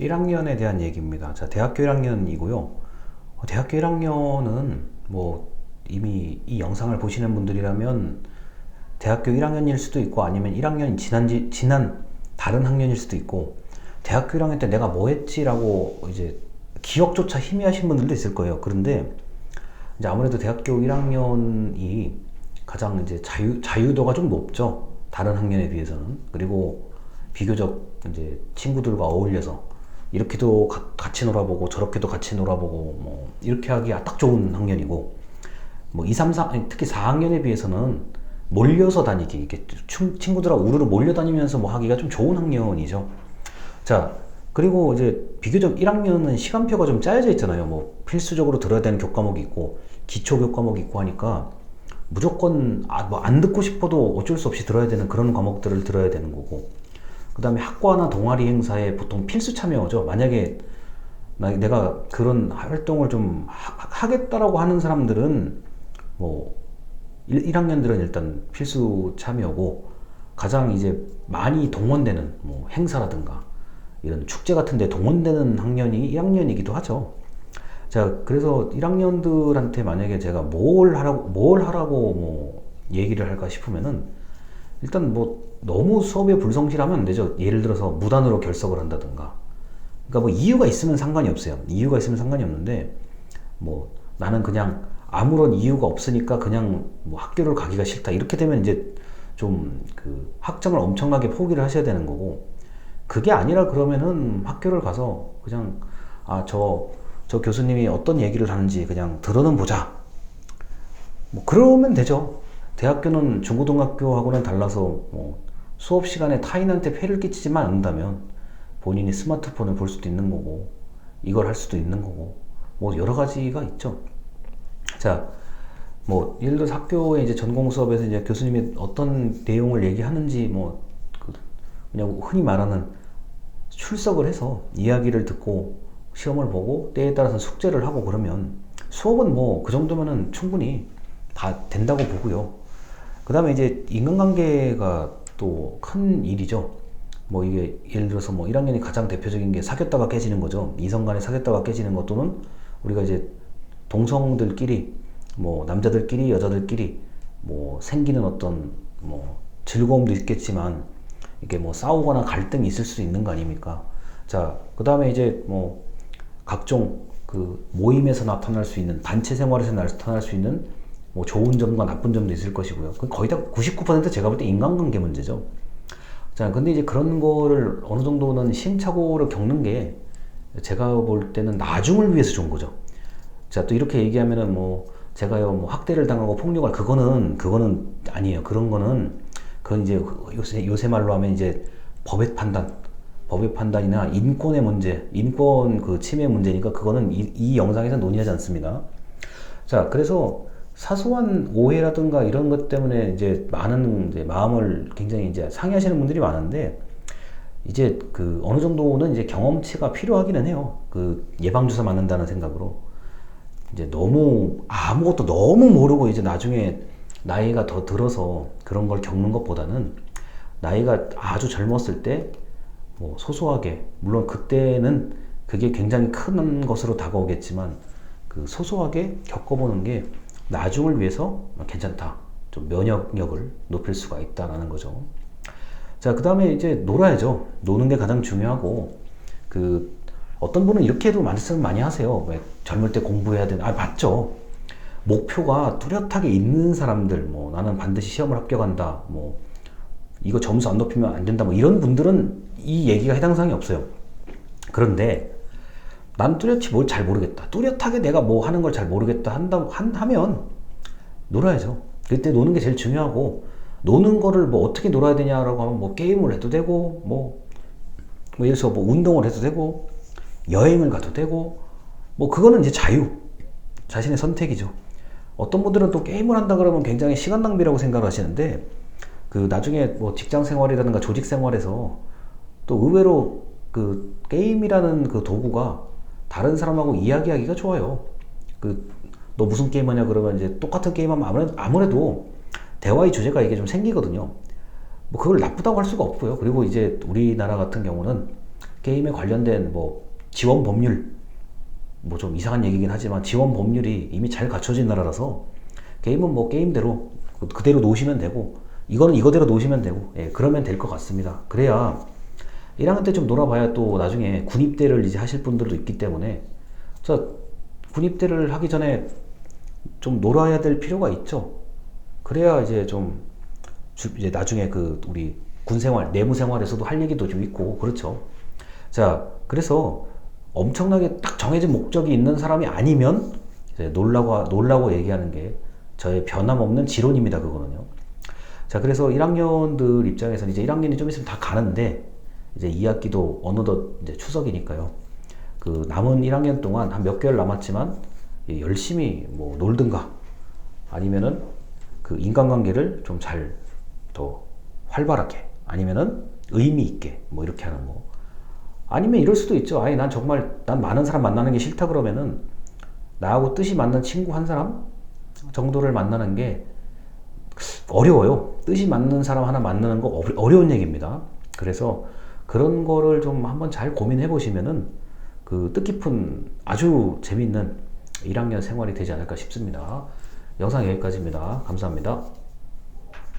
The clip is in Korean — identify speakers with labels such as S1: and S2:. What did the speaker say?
S1: 1학년에 대한 얘기입니다. 자, 대학교 1학년이고요. 대학교 1학년은 뭐 이미 이 영상을 보시는 분들이라면 대학교 1학년일 수도 있고 아니면 1학년이 지난 다른 학년일 수도 있고 대학교 1학년 때 내가 뭐 했지라고 이제 기억조차 희미하신 분들도 있을 거예요. 그런데 이제 아무래도 대학교 1학년이 가장 이제 자유도가 좀 높죠. 다른 학년에 비해서는. 그리고 비교적 이제 친구들과 어울려서 이렇게도 같이 놀아보고 저렇게도 같이 놀아보고 뭐 이렇게 하기가 딱 좋은 학년이고 뭐 2, 3, 4, 특히 4학년에 비해서는 몰려서 다니기 이렇게 친구들하고 우르르 몰려다니면서 뭐 하기가 좀 좋은 학년이죠. 자, 그리고 이제 비교적 1학년은 시간표가 좀 짜여져 있잖아요. 뭐 필수적으로 들어야 되는 교과목이 있고 기초 교과목이 있고 하니까 무조건 뭐 안 듣고 싶어도 어쩔 수 없이 들어야 되는 그런 과목들을 들어야 되는 거고, 그 다음에 학과나 동아리 행사에 보통 필수 참여죠. 만약에 내가 그런 활동을 좀 하겠다라고 하는 사람들은 뭐 1학년들은 일단 필수 참여고, 가장 이제 많이 동원되는 뭐 행사라든가 이런 축제 같은 데 동원되는 학년이 2학년이기도 하죠. 자, 그래서 1학년들한테 만약에 제가 뭘 하라고 뭐 얘기를 할까 싶으면은 일단 뭐 너무 수업에 불성실하면 안 되죠. 예를 들어서 무단으로 결석을 한다든가. 그러니까 뭐 이유가 있으면 상관이 없어요. 이유가 있으면 상관이 없는데 뭐 나는 그냥 아무런 이유가 없으니까 그냥 뭐 학교를 가기가 싫다. 이렇게 되면 이제 좀 그 학점을 엄청나게 포기를 하셔야 되는 거고, 그게 아니라 그러면은 학교를 가서 그냥 저 교수님이 어떤 얘기를 하는지 그냥 들어는 보자. 뭐 그러면 되죠. 대학교는 중고등학교하고는 달라서 뭐 수업 시간에 타인한테 폐를 끼치지만 않는다면 본인이 스마트폰을 볼 수도 있는 거고 이걸 할 수도 있는 거고 뭐 여러 가지가 있죠. 자, 뭐 예를 들어서 학교에 이제 전공 수업에서 이제 교수님이 어떤 내용을 얘기하는지 뭐 그냥 흔히 말하는 출석을 해서 이야기를 듣고 시험을 보고 때에 따라서 숙제를 하고 그러면 수업은 뭐 그 정도면은 충분히 다 된다고 보고요. 그 다음에 이제 인간관계가 또 큰 일이죠. 뭐 이게 예를 들어서 뭐 1학년이 가장 대표적인 게 사귀었다가 깨지는 거죠. 이성 간에 사귀었다가 깨지는 것, 또는 우리가 이제 동성들끼리 뭐 남자들끼리 여자들끼리 뭐 생기는 어떤 뭐 즐거움도 있겠지만 이게 뭐 싸우거나 갈등이 있을 수 있는 거 아닙니까? 자, 그 다음에 이제 뭐 각종 그 모임에서 나타날 수 있는, 단체 생활에서 나타날 수 있는 뭐 좋은 점과 나쁜 점도 있을 것이고요. 거의 다 99% 제가 볼 때 인간관계 문제죠. 자, 근데 이제 그런 거를 어느 정도는 시행착오를 겪는 게 제가 볼 때는 나중을 위해서 좋은 거죠. 자, 또 이렇게 얘기하면은 뭐 제가요 뭐 학대를 당하고 폭력을, 그거는 아니에요. 그건 이제 요새 말로 하면 이제 법의 판단이나 인권의 문제, 인권 그 침해 문제니까 그거는 이 영상에서 논의하지 않습니다. 자, 그래서 사소한 오해라든가 이런 것 때문에 이제 많은 이제 마음을 굉장히 이제 상해하시는 분들이 많은데, 이제 그 어느 정도는 이제 경험치가 필요하기는 해요. 그 예방주사 맞는다는 생각으로. 이제 너무 아무것도 너무 모르고 이제 나중에 나이가 더 들어서 그런 걸 겪는 것보다는 나이가 아주 젊었을 때 뭐 소소하게, 물론 그때는 그게 굉장히 큰 것으로 다가오겠지만 그 소소하게 겪어보는 게 나중을 위해서 괜찮다. 좀 면역력을 높일 수가 있다라는 거죠. 자, 그 다음에 이제 놀아야죠. 노는 게 가장 중요하고, 그 어떤 분은 이렇게도 말씀 많이 하세요. 왜 젊을 때 공부해야 되나? 맞죠. 목표가 뚜렷하게 있는 사람들, 뭐 나는 반드시 시험을 합격한다, 뭐 이거 점수 안 높이면 안 된다, 뭐 이런 분들은 이 얘기가 해당 사항이 없어요. 그런데 난 뚜렷이 뭘 잘 모르겠다, 뚜렷하게 내가 뭐 하는 걸 잘 모르겠다 하면 놀아야죠. 그때 노는 게 제일 중요하고, 노는 거를 뭐 어떻게 놀아야 되냐라고 하면 뭐 게임을 해도 되고 뭐 예를 들어서 뭐 운동을 해도 되고 여행을 가도 되고, 뭐 그거는 이제 자신의 선택이죠. 어떤 분들은 또 게임을 한다 그러면 굉장히 시간 낭비라고 생각을 하시는데, 그 나중에 뭐 직장 생활이라든가 조직 생활에서 또 의외로 그 게임이라는 그 도구가 다른 사람하고 이야기하기가 좋아요. 그 너 무슨 게임 하냐 그러면 이제 똑같은 게임 하면 아무래도 대화의 주제가 이게 좀 생기거든요. 뭐 그걸 나쁘다고 할 수가 없고요. 그리고 이제 우리나라 같은 경우는 게임에 관련된 뭐 지원 법률, 뭐 좀 이상한 얘기긴 하지만 지원 법률이 이미 잘 갖춰진 나라라서 게임은 뭐 게임대로 그대로 놓으시면 되고, 이거는 이거대로 놓으시면 되고, 예, 그러면 될 것 같습니다. 그래야 1학년 때 좀 놀아봐야 또 나중에 군입대를 이제 하실 분들도 있기 때문에, 자, 군입대를 하기 전에 좀 놀아야 될 필요가 있죠. 그래야 이제 좀 이제 나중에 그 우리 군 생활, 내무 생활에서도 할 얘기도 좀 있고 그렇죠. 자, 그래서 엄청나게 딱 정해진 목적이 있는 사람이 아니면 이제 놀라고 얘기하는 게 저의 변함없는 지론입니다. 그거는요. 자, 그래서 1학년들 입장에서는 이제 1학년이 좀 있으면 다 가는데, 이제 2학기도 어느덧 이제 추석이니까요. 그 남은 1학년 동안 한 몇 개월 남았지만 열심히 뭐 놀든가, 아니면은 그 인간관계를 좀 잘 더 활발하게, 아니면은 의미 있게 뭐 이렇게 하는 거, 아니면 이럴 수도 있죠. 아니 난 정말 난 많은 사람 만나는 게 싫다 그러면은 나하고 뜻이 맞는 친구 한 사람 정도를 만나는 게 어려워요. 뜻이 맞는 사람 하나 만나는 거 어려운 얘기입니다. 그래서 그런 거를 좀 한번 잘 고민해 보시면은 그 뜻깊은 아주 재미있는 1학년 생활이 되지 않을까 싶습니다. 영상 여기까지입니다. 감사합니다.